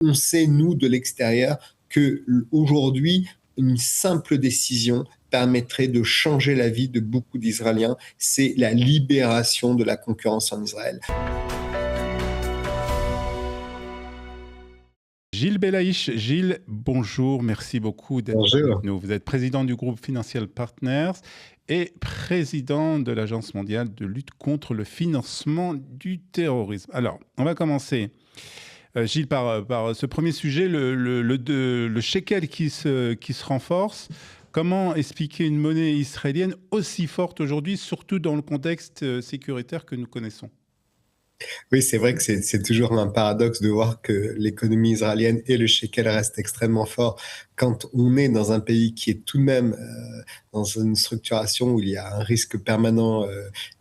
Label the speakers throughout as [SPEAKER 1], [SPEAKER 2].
[SPEAKER 1] on sait, nous, de l'extérieur, que aujourd'hui, une simple décision permettrait de changer la vie de beaucoup d'Israéliens. C'est la libération de la concurrence en Israël.
[SPEAKER 2] Gilles Belaïch. Gilles, bonjour, merci beaucoup d'être avec
[SPEAKER 1] Bonjour.
[SPEAKER 2] nous. Vous êtes président du groupe Financial Partners et président de l'Agence mondiale de lutte contre le financement du terrorisme. Alors, on va commencer, Gilles, par ce premier sujet, le shekel qui se renforce. Comment expliquer une monnaie israélienne aussi forte aujourd'hui, surtout dans le contexte sécuritaire que nous connaissons?
[SPEAKER 1] Oui, c'est vrai que c'est toujours un paradoxe de voir que l'économie israélienne et le shekel restent extrêmement forts quand on est dans un pays qui est tout de même dans une structuration où il y a un risque permanent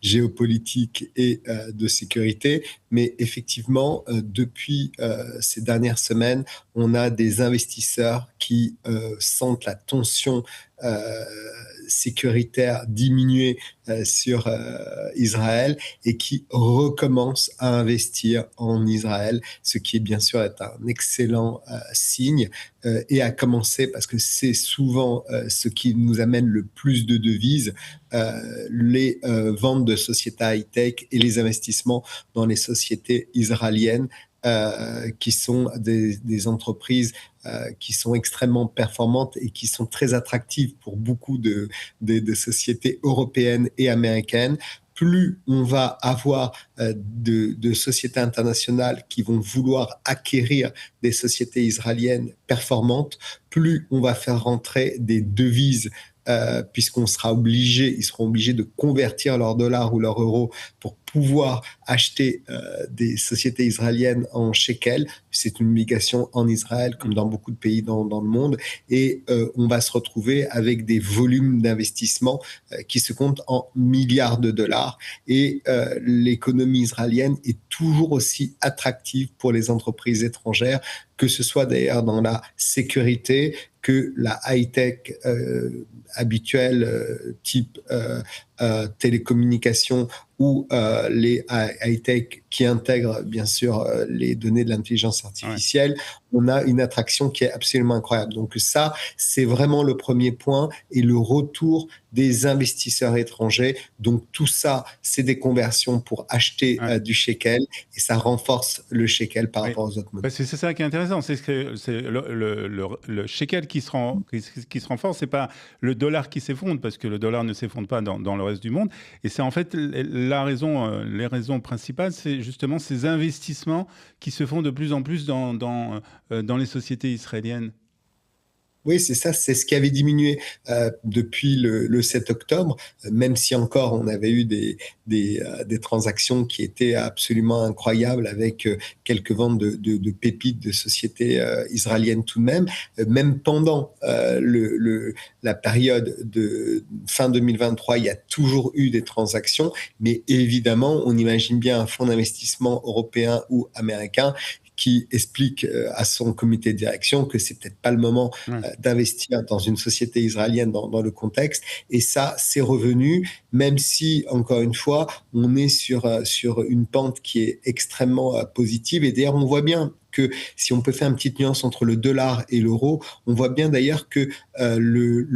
[SPEAKER 1] géopolitique et de sécurité. Mais effectivement, depuis ces dernières semaines, on a des investisseurs qui sentent la tension euh, sécuritaire diminuer sur Israël et qui recommencent à investir en Israël, ce qui est bien sûr est un excellent signe et à commencer parce que c'est souvent ce qui nous amène le plus de devises, les ventes de sociétés high-tech et les investissements dans les sociétés israéliennes qui sont des entreprises qui sont extrêmement performantes et qui sont très attractives pour beaucoup de sociétés européennes et américaines. Plus on va avoir de sociétés internationales qui vont vouloir acquérir des sociétés israéliennes performantes, plus on va faire rentrer des devises puisqu'on sera obligé, ils seront obligés de convertir leur dollar ou leur euro pour pouvoir acheter des sociétés israéliennes en shekel. C'est une obligation en Israël comme dans beaucoup de pays dans le monde. Et on va se retrouver avec des volumes d'investissement qui se comptent en milliards de dollars. Et l'économie israélienne est toujours aussi attractive pour les entreprises étrangères, que ce soit d'ailleurs dans la sécurité, que la high-tech habituelle, type télécommunications ou les high-tech qui intègrent bien sûr les données de l'intelligence
[SPEAKER 2] Ouais.
[SPEAKER 1] artificielle, on a une attraction qui est absolument incroyable. Donc ça, c'est vraiment le premier point et le retour des investisseurs étrangers. Donc tout ça, c'est des conversions pour acheter
[SPEAKER 2] Ouais.
[SPEAKER 1] du shekel et ça renforce le shekel par
[SPEAKER 2] Oui.
[SPEAKER 1] rapport aux autres monnaies.
[SPEAKER 2] Parce que c'est ça qui est intéressant, c'est que c'est le shekel qui se renforce, c'est pas le dollar qui s'effondre, parce que le dollar ne s'effondre pas dans le reste du monde. Et c'est en fait les raisons principales, c'est justement ces investissements qui se font de plus en plus dans les sociétés israéliennes.
[SPEAKER 1] Oui, c'est ça, c'est ce qui avait diminué depuis le 7 octobre, même si encore on avait eu des transactions qui étaient absolument incroyables avec quelques ventes de pépites de sociétés israéliennes tout de même. Même pendant la période de fin 2023, il y a toujours eu des transactions, mais évidemment, on imagine bien un fonds d'investissement européen ou américain qui explique à son comité de direction que c'est peut-être pas le moment
[SPEAKER 2] Ouais.
[SPEAKER 1] d'investir dans une société israélienne dans le contexte. Et ça, c'est revenu, même si, encore une fois, on est sur une pente qui est extrêmement positive. Et d'ailleurs, on voit bien que si on peut faire une petite nuance entre le dollar et l'euro, on voit bien d'ailleurs que le,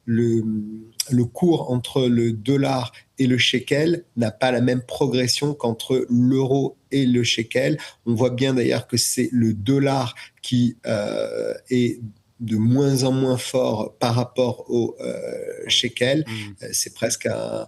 [SPEAKER 1] le cours entre le dollar et le shekel n'a pas la même progression qu'entre l'euro et le shekel. On voit bien d'ailleurs que c'est le dollar qui est de moins en moins fort par rapport au shekel.
[SPEAKER 2] Mm.
[SPEAKER 1] C'est presque un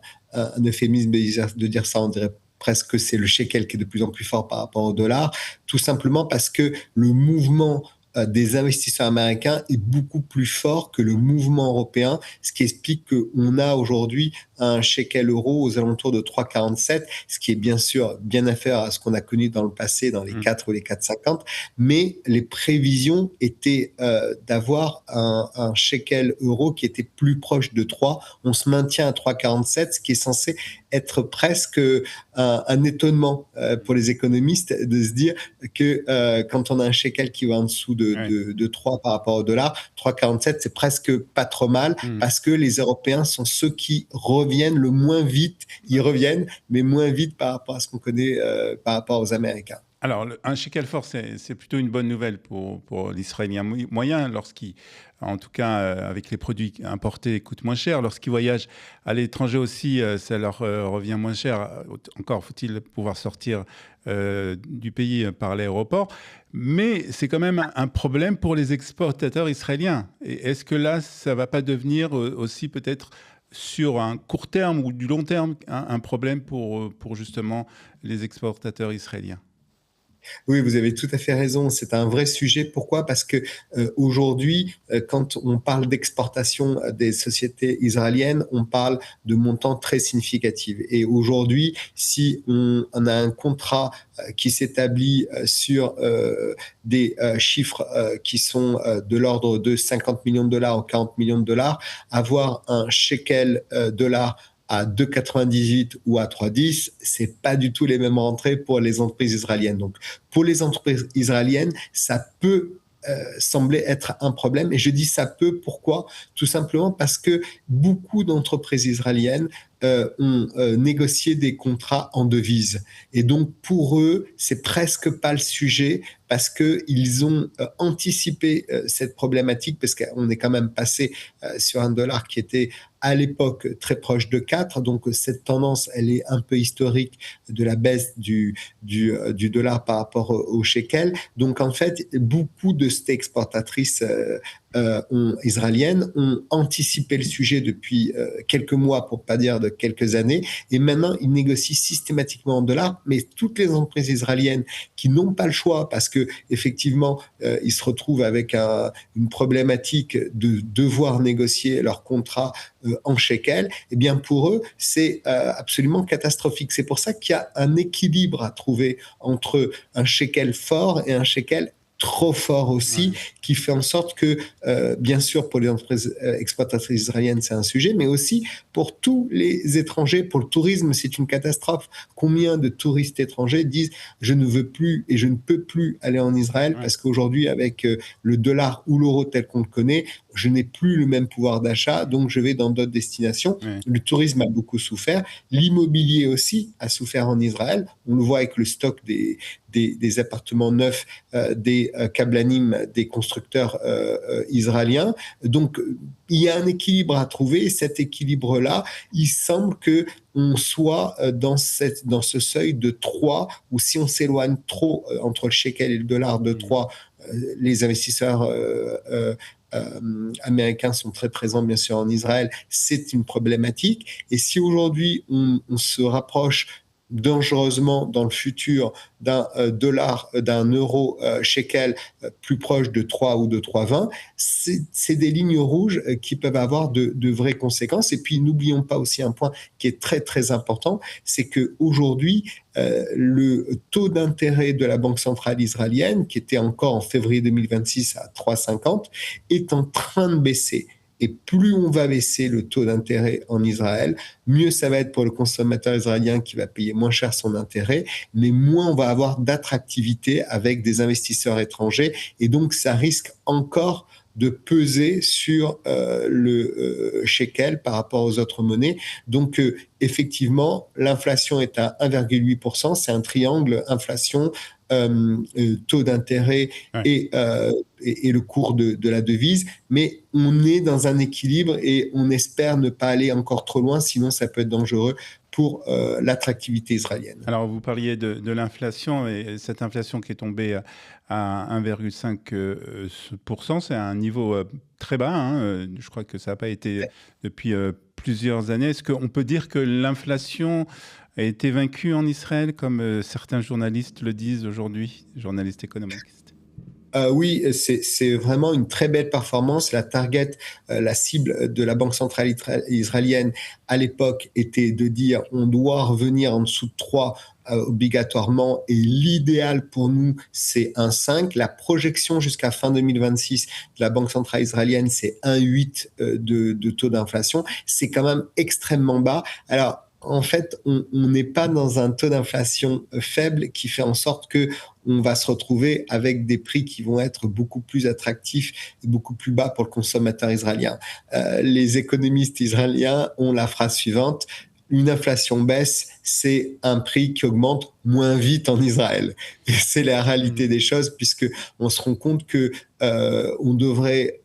[SPEAKER 1] euphémisme de dire ça, on dirait presque que c'est le shekel qui est de plus en plus fort par rapport au dollar, tout simplement parce que le mouvement des investisseurs américains est beaucoup plus fort que le mouvement européen, ce qui explique qu'on a aujourd'hui un shekel euro aux alentours de 3,47, ce qui est bien sûr bien inférieur à ce qu'on a connu dans le passé, dans les
[SPEAKER 2] Mm.
[SPEAKER 1] 4 ou les 4,50, mais les prévisions étaient d'avoir un shekel euro qui était plus proche de 3. On se maintient à 3,47, ce qui est censé être presque un étonnement pour les économistes de se dire que quand on a un shekel qui va en dessous
[SPEAKER 2] Ouais.
[SPEAKER 1] de 3 par rapport au dollar, 3,47 c'est presque pas trop mal
[SPEAKER 2] Mm.
[SPEAKER 1] parce que les Européens sont ceux qui reviennent le moins vite. Ils reviennent, mais moins vite par rapport à ce qu'on connaît par rapport aux Américains.
[SPEAKER 2] Alors, un shekel fort, c'est plutôt une bonne nouvelle pour l'Israélien moyen, en tout cas avec les produits importés, coûtent moins cher. Lorsqu'ils voyagent à l'étranger aussi, ça leur revient moins cher. Encore faut-il pouvoir sortir du pays par l'aéroport. Mais c'est quand même un problème pour les exportateurs israéliens. Et est-ce que là, ça ne va pas devenir aussi peut-être sur un court terme ou du long terme un problème pour justement les exportateurs israéliens?
[SPEAKER 1] Oui, vous avez tout à fait raison. C'est un vrai sujet. Pourquoi? Parce que aujourd'hui, quand on parle d'exportation des sociétés israéliennes, on parle de montants très significatifs. Et aujourd'hui, si on a un contrat qui s'établit sur des chiffres qui sont de l'ordre de 50 millions de dollars ou 40 millions de dollars, avoir un shekel dollar à 2,98 ou à 3,10, c'est pas du tout les mêmes rentrées pour les entreprises israéliennes. Donc, pour les entreprises israéliennes, ça peut sembler être un problème. Et je dis ça peut, pourquoi? Tout simplement parce que beaucoup d'entreprises israéliennes ont négocié des contrats en devises. Et donc, pour eux, c'est presque pas le sujet parce qu'ils ont anticipé cette problématique, parce qu'on est quand même passé sur un dollar qui était à l'époque très proche de 4. Donc, cette tendance, elle est un peu historique de la baisse du dollar par rapport au shekel. Donc, en fait, beaucoup de ces exportatrices israéliennes ont anticipé le sujet depuis quelques mois, pour pas dire de quelques années, et maintenant ils négocient systématiquement en dollars. Mais toutes les entreprises israéliennes qui n'ont pas le choix, parce que effectivement ils se retrouvent avec une problématique de devoir négocier leur contrat en shekel, eh bien pour eux c'est absolument catastrophique. C'est pour ça qu'il y a un équilibre à trouver entre un shekel fort et un shekel trop fort aussi,
[SPEAKER 2] Ouais.
[SPEAKER 1] qui fait en sorte que, bien sûr, pour les entreprises exploitatrices israéliennes, c'est un sujet, mais aussi pour tous les étrangers, pour le tourisme, c'est une catastrophe. Combien de touristes étrangers disent « je ne veux plus et je ne peux plus aller en Israël
[SPEAKER 2] Ouais.
[SPEAKER 1] parce qu'aujourd'hui, avec le dollar ou l'euro tel qu'on le connaît, je n'ai plus le même pouvoir d'achat, donc je vais dans d'autres destinations. »
[SPEAKER 2] Ouais.
[SPEAKER 1] Le tourisme a beaucoup souffert. L'immobilier aussi a souffert en Israël. On le voit avec le stock des appartements neufs, des Kablanim, des constructeurs israéliens. Donc, il y a un équilibre à trouver. Et cet équilibre-là, il semble qu'on soit dans ce seuil de 3, ou si on s'éloigne trop entre le shekel et le dollar de 3, les investisseurs américains sont très présents, bien sûr, en Israël. C'est une problématique. Et si aujourd'hui, on se rapproche dangereusement dans le futur d'un dollar, d'un euro shekel plus proche de 3 ou de 3,20, c'est des lignes rouges qui peuvent avoir de vraies conséquences. Et puis, n'oublions pas aussi un point qui est très, très important, c'est qu'aujourd'hui, le taux d'intérêt de la Banque centrale israélienne, qui était encore en février 2026 à 3,50, est en train de baisser. Et plus on va baisser le taux d'intérêt en Israël, mieux ça va être pour le consommateur israélien qui va payer moins cher son intérêt, mais moins on va avoir d'attractivité avec des investisseurs étrangers. Et donc, ça risque encore de peser sur le shekel par rapport aux autres monnaies. Donc, effectivement, l'inflation est à 1,8%. C'est un triangle inflation, taux d'intérêt
[SPEAKER 2] Ouais.
[SPEAKER 1] et le cours de la devise. Mais on est dans un équilibre et on espère ne pas aller encore trop loin, sinon ça peut être dangereux pour l'attractivité israélienne.
[SPEAKER 2] Alors, vous parliez de l'inflation, et cette inflation qui est tombée à 1,5%, c'est un niveau très bas, hein. Je crois que ça n'a pas été depuis plusieurs années. Est-ce qu'on peut dire que l'inflation a été vaincue en Israël, comme certains journalistes le disent aujourd'hui, journalistes économistes?
[SPEAKER 1] Oui, c'est vraiment une très belle performance. La target, la cible de la Banque centrale israélienne à l'époque était de dire on doit revenir en dessous de 3 obligatoirement, et l'idéal pour nous, c'est 1,5. La projection jusqu'à fin 2026 de la Banque centrale israélienne, c'est 1,8 de taux d'inflation. C'est quand même extrêmement bas. Alors, en fait, on n'est pas dans un taux d'inflation faible qui fait en sorte que on va se retrouver avec des prix qui vont être beaucoup plus attractifs et beaucoup plus bas pour le consommateur israélien. Les économistes israéliens ont la phrase suivante: une inflation baisse, c'est un prix qui augmente moins vite en Israël. Et c'est la réalité des choses, puisque on se rend compte que on devrait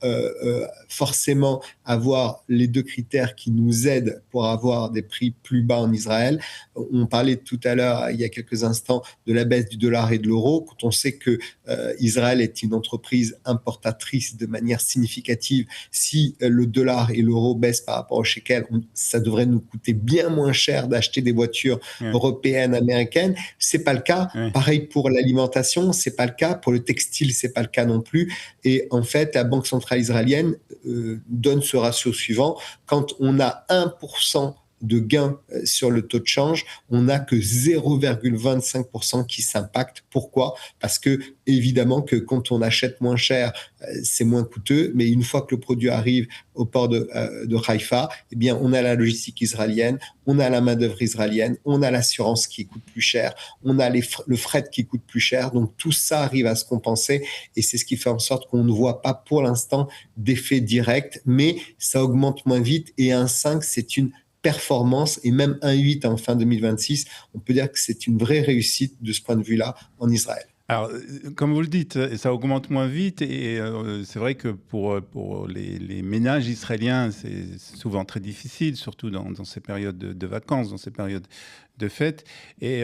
[SPEAKER 1] forcément avoir les deux critères qui nous aident pour avoir des prix plus bas en Israël. On parlait tout à l'heure, il y a quelques instants, de la baisse du dollar et de l'euro. Quand on sait que Israël est une entreprise importatrice de manière significative, si le dollar et l'euro baissent par rapport au shekel, ça devrait nous coûter bien moins cher d'acheter des voitures européennes, américaines. C'est pas le cas. Pareil pour l'alimentation, c'est pas le cas. Pour le textile, c'est pas le cas non plus. Et en fait, la Banque centrale israélienne donne ce ratio suivant. Quand on a 1% de gain sur le taux de change, on n'a que 0,25% qui s'impacte. Pourquoi? Parce que évidemment que quand on achète moins cher, c'est moins coûteux, mais une fois que le produit arrive au port de Haïfa, eh bien, on a la logistique israélienne, on a la main-d'œuvre israélienne, on a l'assurance qui coûte plus cher, on a le fret qui coûte plus cher. Donc tout ça arrive à se compenser et c'est ce qui fait en sorte qu'on ne voit pas pour l'instant d'effet direct, mais ça augmente moins vite et un 5, c'est une performance, et même 1,8 en fin 2026, on peut dire que c'est une vraie réussite de ce point de vue-là en Israël.
[SPEAKER 2] Alors, comme vous le dites, ça augmente moins vite et c'est vrai que pour les ménages israéliens, c'est souvent très difficile, surtout dans ces périodes de vacances, dans ces périodes de fêtes. Et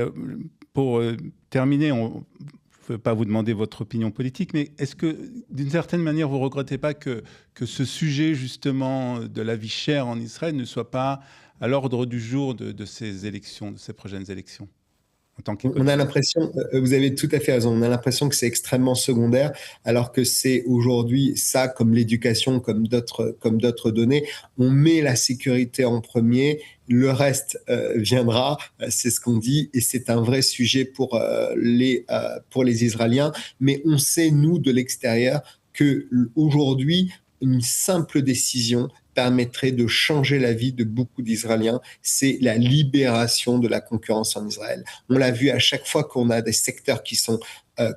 [SPEAKER 2] pour terminer, on ne peut pas vous demander votre opinion politique, mais est-ce que, d'une certaine manière, vous ne regrettez pas que ce sujet, justement, de la vie chère en Israël ne soit pas à l'ordre du jour de ces élections, de ces prochaines élections?
[SPEAKER 1] On a l'impression, vous avez tout à fait raison, on a l'impression que c'est extrêmement secondaire, alors que c'est aujourd'hui ça, comme l'éducation, comme d'autres données, on met la sécurité en premier, le reste viendra, c'est ce qu'on dit, et c'est un vrai sujet pour les Israéliens. Mais on sait, nous, de l'extérieur, que aujourd'hui, une simple décision permettrait de changer la vie de beaucoup d'Israéliens, c'est la libération de la concurrence en Israël. On l'a vu à chaque fois qu'on a des secteurs qui sont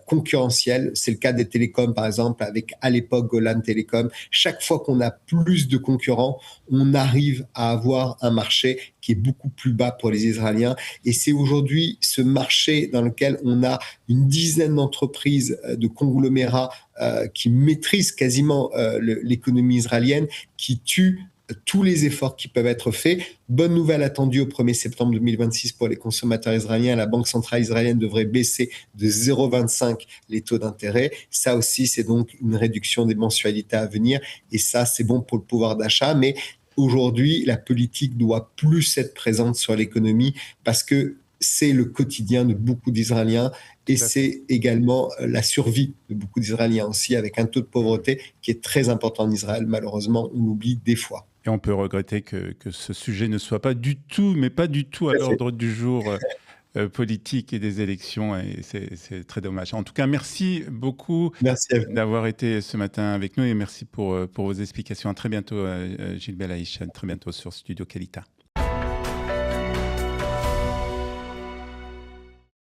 [SPEAKER 1] concurrentiels. C'est le cas des télécoms, par exemple, avec à l'époque Golan Telecom. Chaque fois qu'on a plus de concurrents, on arrive à avoir un marché qui est beaucoup plus bas pour les Israéliens. Et c'est aujourd'hui ce marché dans lequel on a une dizaine d'entreprises de conglomérats qui maîtrisent quasiment l'économie israélienne, qui tuent tous les efforts qui peuvent être faits. Bonne nouvelle attendue au 1er septembre 2026 pour les consommateurs israéliens. La Banque centrale israélienne devrait baisser de 0,25 les taux d'intérêt. Ça aussi, c'est donc une réduction des mensualités à venir. Et ça, c'est bon pour le pouvoir d'achat. Mais aujourd'hui, la politique doit plus être présente sur l'économie parce que c'est le quotidien de beaucoup d'Israéliens et c'est également la survie de beaucoup d'Israéliens aussi, avec un taux de pauvreté qui est très important en Israël. Malheureusement, on l'oublie des fois.
[SPEAKER 2] Et on peut regretter que ce sujet ne soit pas du tout, mais pas du tout à l'ordre du jour politique et des élections. Et c'est très dommage. En tout cas, merci beaucoup d'avoir été ce matin avec nous et merci pour vos explications. À très bientôt, Gilles Belaïch. À très bientôt sur Studio Kalita.